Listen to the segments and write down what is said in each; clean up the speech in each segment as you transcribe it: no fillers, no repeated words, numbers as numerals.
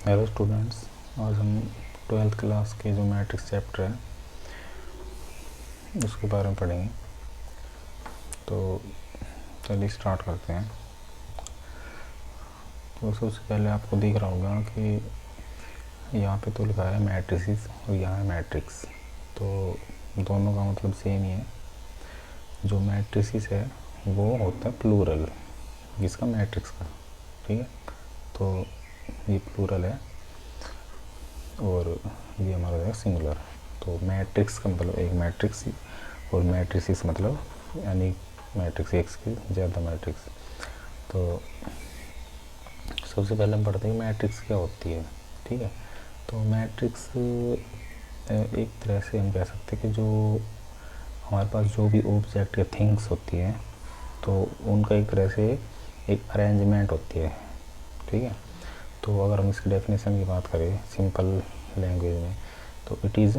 Hello students, आज हम 12th class के जो मैट्रिक्स चैप्टर है उसके बारे में पढ़ेंगे। तो चलिए स्टार्ट करते हैं। तो सबसे पहले आपको दिख रहा होगा कि यहाँ पे तो लिखा है मैट्रिसेस और यहाँ है मैट्रिक्स, तो दोनों का मतलब सेम ही है। जो मैट्रिसेस है वो होता है प्लूरल जिसका मैट्रिक्स का, ठीक है। तो ये प्लूरल है और ये हमारा है सिंगुलर। तो मैट्रिक्स का मतलब एक मैट्रिक्स और मैट्रिसेस मतलब यानी मैट्रिक्स एक से ज़्यादा मैट्रिक्स। तो सबसे पहले हम पढ़ते हैं मैट्रिक्स क्या होती है, ठीक है। तो मैट्रिक्स एक तरह से हम कह सकते हैं कि जो हमारे पास जो भी ऑब्जेक्ट या थिंग्स होती हैं तो उनका एक तरह से एक अरेंजमेंट होती है, ठीक है। तो अगर हम इसकी डेफिनेशन की बात करें सिंपल लैंग्वेज में, तो it is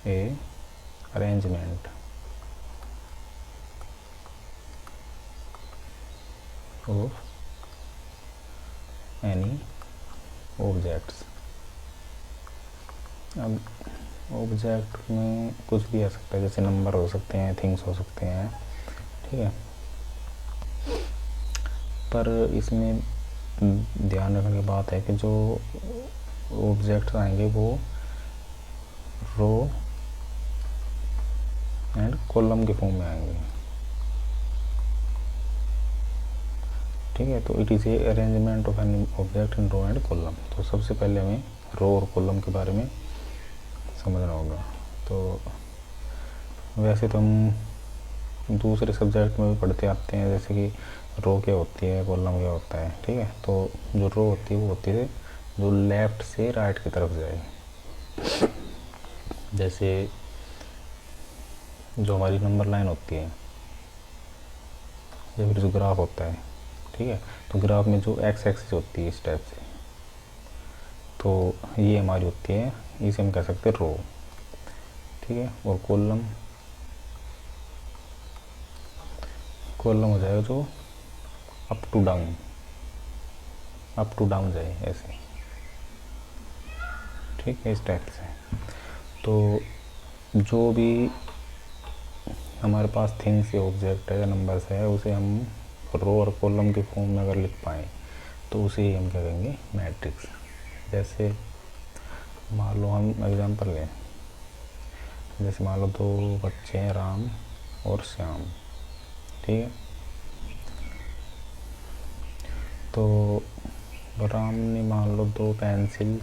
a arrangement of any objects. अब ऑब्जेक्ट में कुछ भी आ सकता है, जैसे नंबर हो सकते हैं, थिंग्स हो सकते हैं, ठीक है। पर इसमें ध्यान रखने की बात है कि जो ऑब्जेक्ट्स आएंगे वो रो एंड कॉलम के फॉर्म में आएंगे, ठीक है। तो it is a arrangement of an object in row and column. तो सबसे पहले हमें रो और कॉलम के बारे में समझना होगा। तो वैसे तो हम दूसरे सब्जेक्ट में भी पढ़ते आते हैं, जैसे कि रो क्या होती है, कॉलम क्या होता है, ठीक है। तो जो रो होती है वो होती है जो लेफ़्ट से राइट की तरफ जाए। जैसे जो हमारी नंबर लाइन होती है या फिर जो ग्राफ होता है, ठीक है। तो ग्राफ में जो एक्स एक्सिस होती है इस टाइप से, तो ये हमारी होती है, इसे हम कह सकते हैं रो, ठीक है। और कॉलम हो जाएगा जो अप टू डाउन जाए ऐसे, ठीक है, इस टाइप से। तो जो भी हमारे पास थिंग्स या ऑब्जेक्ट है या नंबर्स है उसे हम रो और कॉलम के फॉर्म में अगर लिख पाएँ तो उसे ही हम क्या कहेंगे, मैट्रिक्स। जैसे मान लो हम एग्जांपल लें, जैसे मान लो दो बच्चे हैं राम और श्याम, ठीक है। तो राम ने मान लो 2 पेंसिल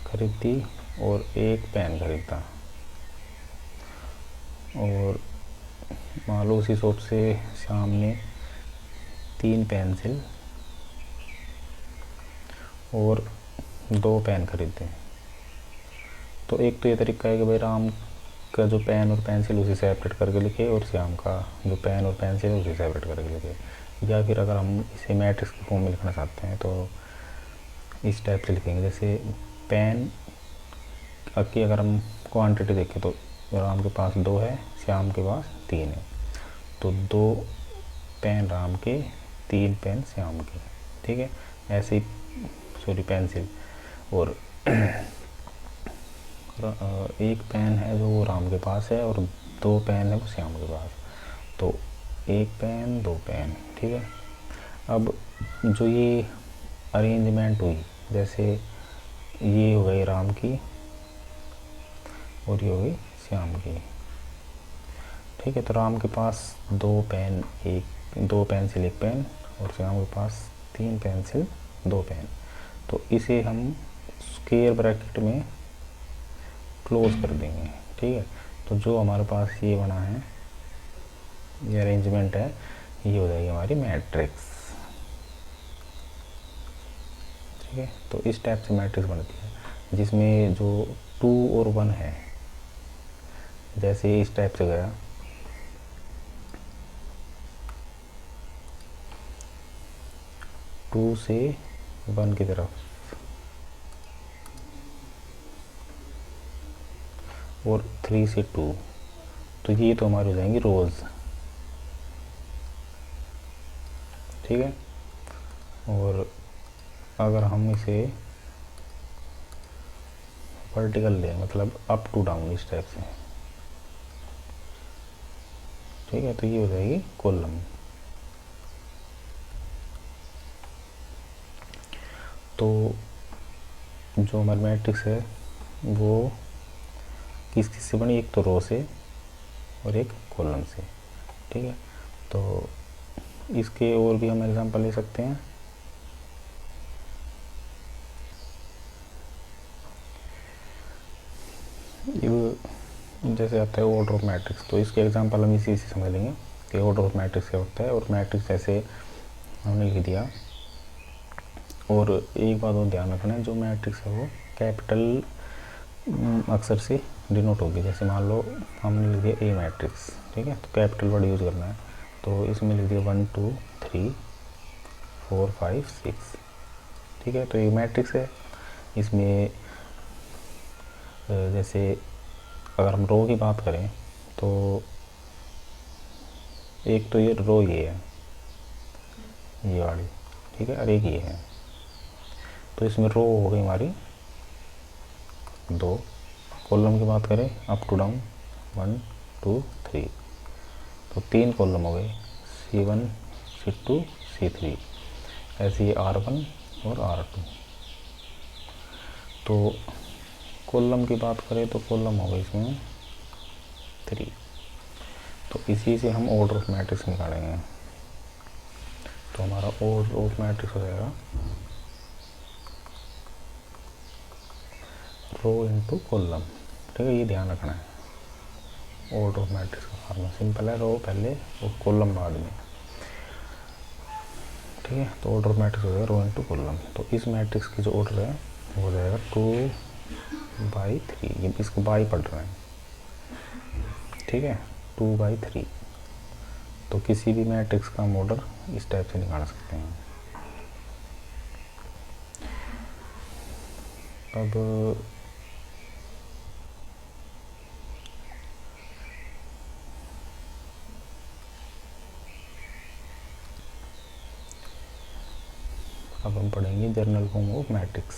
खरीदी और 1 पेन खरीदा, और मान लो उसी शॉप से श्याम ने 3 पेंसिल और 2 पेन खरीदे। तो एक तो ये तरीका है कि भाई राम का जो पेन और पेंसिल उसे सेपरेट करके लिखे और श्याम का जो पेन और पेंसिल है उसे सेपरेट करके लिखे। या फिर अगर हम इसे मैट्रिक्स के फॉर्म में लिखना चाहते हैं तो इस टाइप से लिखेंगे। जैसे पेन की अगर हम क्वांटिटी देखें तो राम के पास 2 है, श्याम के पास 3 है। तो 2 पेन राम के, 3 पेन श्याम के, ठीक है। ऐसे ही सॉरी पेंसिल, और 1 पेन है जो वो राम के पास है और 2 पेन है वो श्याम के पास। तो 1 पेन 2 पेन, ठीक है। अब जो ये अरेंजमेंट हुई, जैसे ये हो गई राम की और ये हो गई श्याम की, ठीक है। तो राम के पास 2 पेन 2 पेंसिल 1 पेन और श्याम के पास 3 पेंसिल 2 पेन। तो इसे हम स्क्वायर ब्रैकेट में क्लोज कर देंगे, ठीक है। तो जो हमारे पास ये बना है, ये अरेंजमेंट है, ये हो जाएगी हमारी मैट्रिक्स, ठीक है। तो इस टाइप से मैट्रिक्स बनती है जिसमें जो 2 और 1 है, जैसे इस टाइप से गया 2 से 1 की तरफ और 3 से 2, तो ये तो हमारी हो जाएंगी रोज़, ठीक है। और अगर हम इसे वर्टिकल लें मतलब अप टू डाउन इस टाइप से, ठीक है, तो ये हो जाएगी कॉलम। तो जो हमारी मैट्रिक्स है वो किस किस से बनी, एक तो रो से और एक कॉलम से, ठीक है। तो इसके और भी हम एग्जांपल ले सकते हैं। ये जैसे आता है ऑर्डर ऑफ मैट्रिक्स, तो इसके एग्जांपल हम इसी से समझ लेंगे कि ऑर्डर ऑफ मैट्रिक्स क्या होता है। और मैट्रिक्स जैसे हमने लिख दिया, और एक बात और ध्यान रखना है, जो मैट्रिक्स है वो कैपिटल अक्षर से डिनोट होगी। जैसे मान लो हमने लिख दिया ए मैट्रिक्स, ठीक है, तो कैपिटल वर्ड यूज़ करना है। तो इसमें लिख दिया 1 2 3 4 5 6, ठीक है, तो ये मैट्रिक्स है। इसमें जैसे अगर हम रो की बात करें तो एक तो ये रो ये है, ये वाली, ठीक है, और एक ये है। तो इसमें रो हो गई हमारी 2। कॉलम की बात करें अप टू डाउन 1 2 3, तो 3 कॉलम हो गए, C1 C2 C3। ऐसे ही R1 और R2। तो कॉलम की बात करें तो कॉलम हो गई इसमें 3। तो इसी से हम ऑर्डर ऑफ मैट्रिक्स निकालेंगे। तो हमारा ऑर्डर ऑफ मैट्रिक्स हो जाएगा रो इनटू कॉलम, ठीक है, ये ध्यान रखना है। ऑर्डर ऑफ मैट्रिक्स का फार्मूला सिंपल है, रो पहले और कॉलम बाद में, ठीक है। तो ऑर्डर ऑफ मैट्रिक्स हो जाएगा रो इनटू कॉलम। तो इस मैट्रिक्स की जो ऑर्डर है वो हो जाएगा 2/3, ये इसको बाई पढ़ रहे हैं, ठीक है, 2/3। तो किसी भी मैट्रिक्स का हम ऑर्डर इस टाइप से निकाल सकते हैं। अब हम पढ़ेंगे जनरल फॉर्म ऑफ मैट्रिक्स।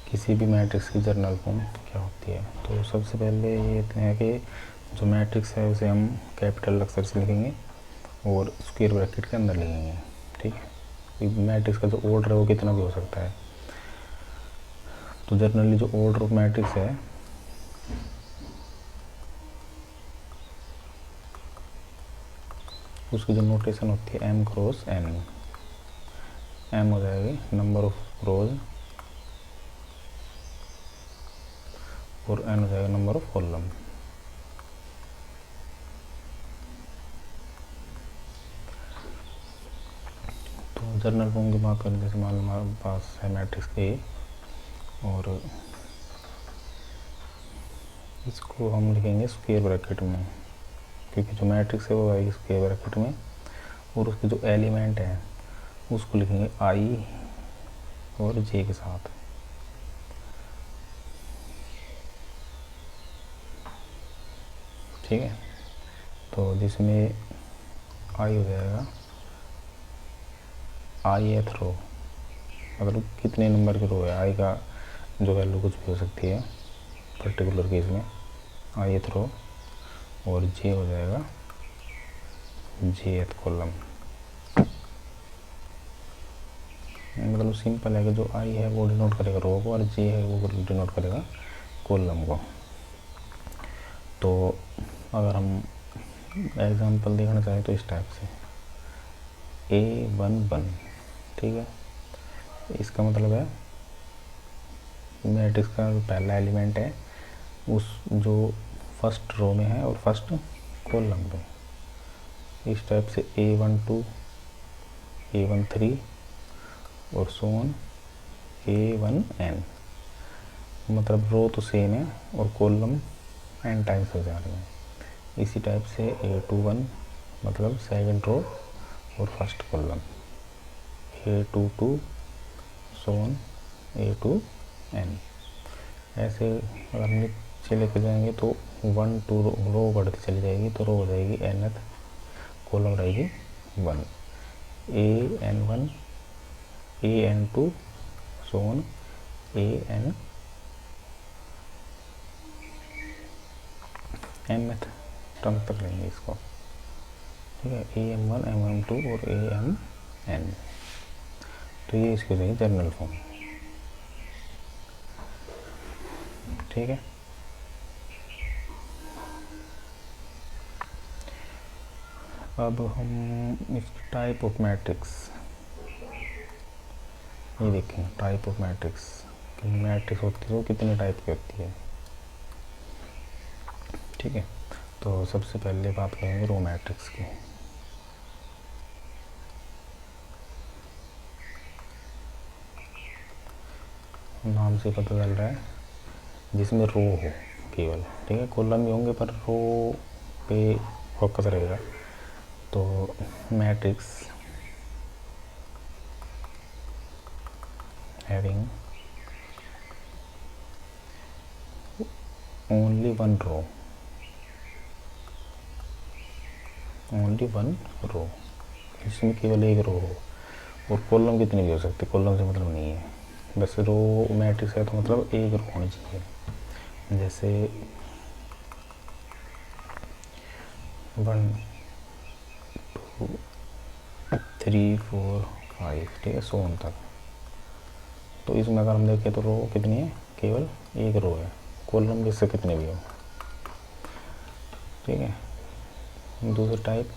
किसी भी मैट्रिक्स की जर्नल फॉर्म क्या होती है, तो सबसे पहले ये है कि जो मैट्रिक्स है उसे हम कैपिटल अक्षर से लिखेंगे और स्क्वायर ब्रैकेट के अंदर लिखेंगे, ठीक है। मैट्रिक्स का जो ऑर्डर है वो कितना भी हो सकता है। तो जनरली जो ऑर्डर ऑफ मैट्रिक्स है उसकी जो नोटेशन होती है m क्रॉस n, m हो जाएगी नंबर ऑफ रोज और n हो जाएगा नंबर ऑफ कॉलम। तो जनरल फॉर्म की बात करें, जैसे मान लो हमारे पास है मैट्रिक्स A और इसको हम लिखेंगे स्क्वायर ब्रैकेट में, क्योंकि जो मैट्रिक्स है वो आएगी स्क्वायर ब्रैकेट में, और उसके जो एलिमेंट हैं उसको लिखेंगे I और J के साथ, ठीक है। तो जिसमें I हो जाएगा ith रो, मतलब कितने नंबर की रो है, I का जो वैल्यू कुछ भी हो सकती है पर्टिकुलर केस में ith रो, और J हो जाएगा jth कॉलम। मतलब सिंपल है कि जो I है वो डिनोट करेगा रो को और J है वो डिनोट करेगा कॉलम को। तो अगर हम एग्जांपल देखना चाहें तो इस टाइप से A11, ठीक है, इसका मतलब है मैट्रिक्स का जो पहला एलिमेंट है उस जो फर्स्ट रो में है और फर्स्ट कॉलम पे, इस टाइप से A12 A13 और सो ऑन A1n, मतलब रो तो सेम है और कॉलम n टाइम्स हो जा रहे हैं। इसी टाइप से A21 मतलब सेकंड रो और फर्स्ट कॉलम, A22 सोन A2N। ऐसे अगर नीचे लेके जाएंगे तो 1 2 रो बढ़ती चली जाएगी, तो रो हो जाएगी nth, कॉलम रहेगी 1, AN1 AN2 Son AN nth term तक लेंगे इसको, ठीक है, AM1 AM2 और AMN। तो ये इसकी रहेगी जनरल फॉर्म, ठीक है। अब हम इस टाइप ऑफ मैट्रिक्स ये देखेंगे। टाइप ऑफ मैट्रिक्स होती है तो कितने टाइप की होती है, ठीक है। तो सबसे पहले बात करेंगे रो मैट्रिक्स की। नाम से पता चल रहा है जिसमें रो हो केवल, ठीक है, कॉलम भी होंगे पर रो पे फोकस रहेगा। तो matrix having only one row, इसमें केवल एक रो हो, और कॉलम कितनी भी हो सकती है, कॉलम से मतलब नहीं है, बस रो मैट्रिक्स है तो मतलब एक रो होनी चाहिए। जैसे 1 2 3 4 5, ठीक है, 100 तक। तो इसमें अगर हम देखें तो रो कितनी है, केवल एक रो है, कॉलम जैसे कितने भी हो, ठीक है। दूसरा type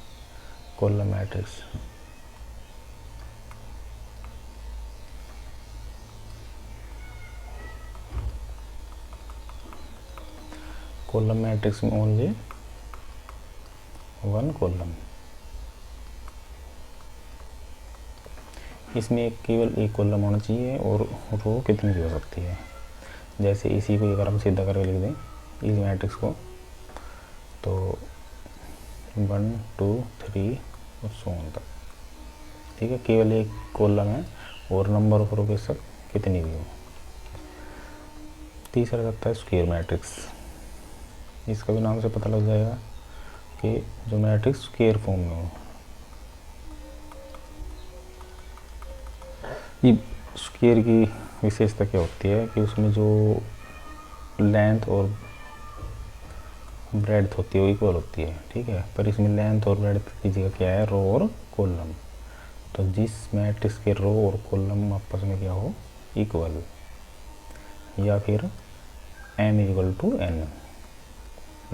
column matrix, column matrix में ओनली वन कॉलम, इसमें केवल एक कॉलम होना चाहिए और रो कितनी भी हो सकती है। जैसे इसी को अगर हम सीधा करके लिख दें इस मैट्रिक्स को, तो 1 2 3 और 100 तक, ठीक है, केवल एक कॉलम है और नंबर ऑफ रो बेशक कितनी भी हो। तीसरा रहता है स्क्वायर मैट्रिक्स, इसका भी नाम से पता लग जाएगा कि जो मैट्रिक्स स्क्वायर फॉर्म में हो। ये स्क्वायर की विशेषता क्या होती है कि उसमें जो लेंथ और ब्रेड्थ होती है वो इक्वल होती है, ठीक है, पर इसमें लेंथ और ब्रेड्थ की जगह क्या है, रो और कॉलम। तो जिस मैट्रिक्स के रो और कॉलम आपस में क्या हो, इक्वल, या फिर m इक्वल टू n,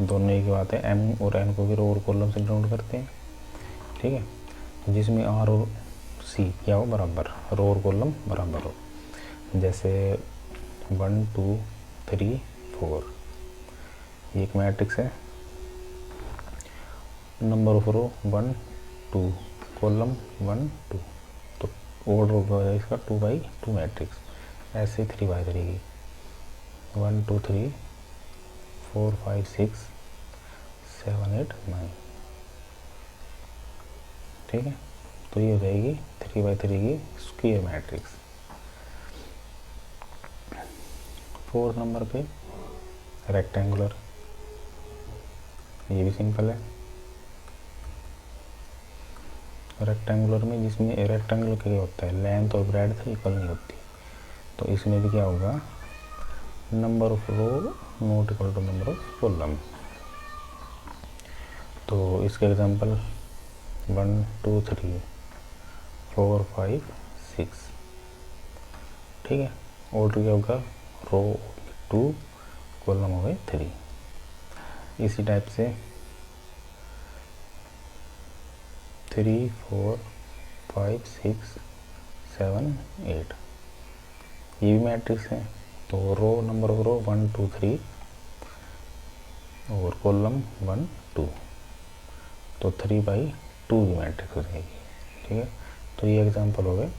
दोनों एक बात है, m और n को भी रो और कॉलम से डिनोट करते हैं, ठीक है। तो जिसमें r और c क्या हो, बराबर, रो और कॉलम बराबर हो। जैसे 1 2 3 4 ये एक मैट्रिक्स है, नंबर ऑफ रो 1 2, कॉलम 1 2, तो ऑर्डर होगा इसका 2/2 मैट्रिक्स। ऐसे 3/3 की 1 2 3 4 5 6 7 8 9, ठीक है। तो ये हो जाएगी 3/3 की स्क्वायर मैट्रिक्स। 4 नंबर पे रेक्टेंगुलर, ये भी सिंपल है। रेक्टेंगुलर में जिसमें रेक्टेंगुलर क्या होता है, लेंथ और ब्रेड्थ इक्वल नहीं होती, तो इसमें भी क्या होगा, number of row not equal to number of column. तो इसके एग्जांपल 1 2 3 4 5 6, ठीक है। ऑर्डर क्या होगा, रो 2 कॉलम हो गए 3। इसी टाइप से 3 4 5 6 7 8 ये भी मैट्रिक्स है। तो रो नंबर ऑफ रो 1 2 3 और कॉलम 1 2, तो 3/2 की मैट्रिक्स हो जाएगी, ठीक है। तो ये एग्जांपल हो गए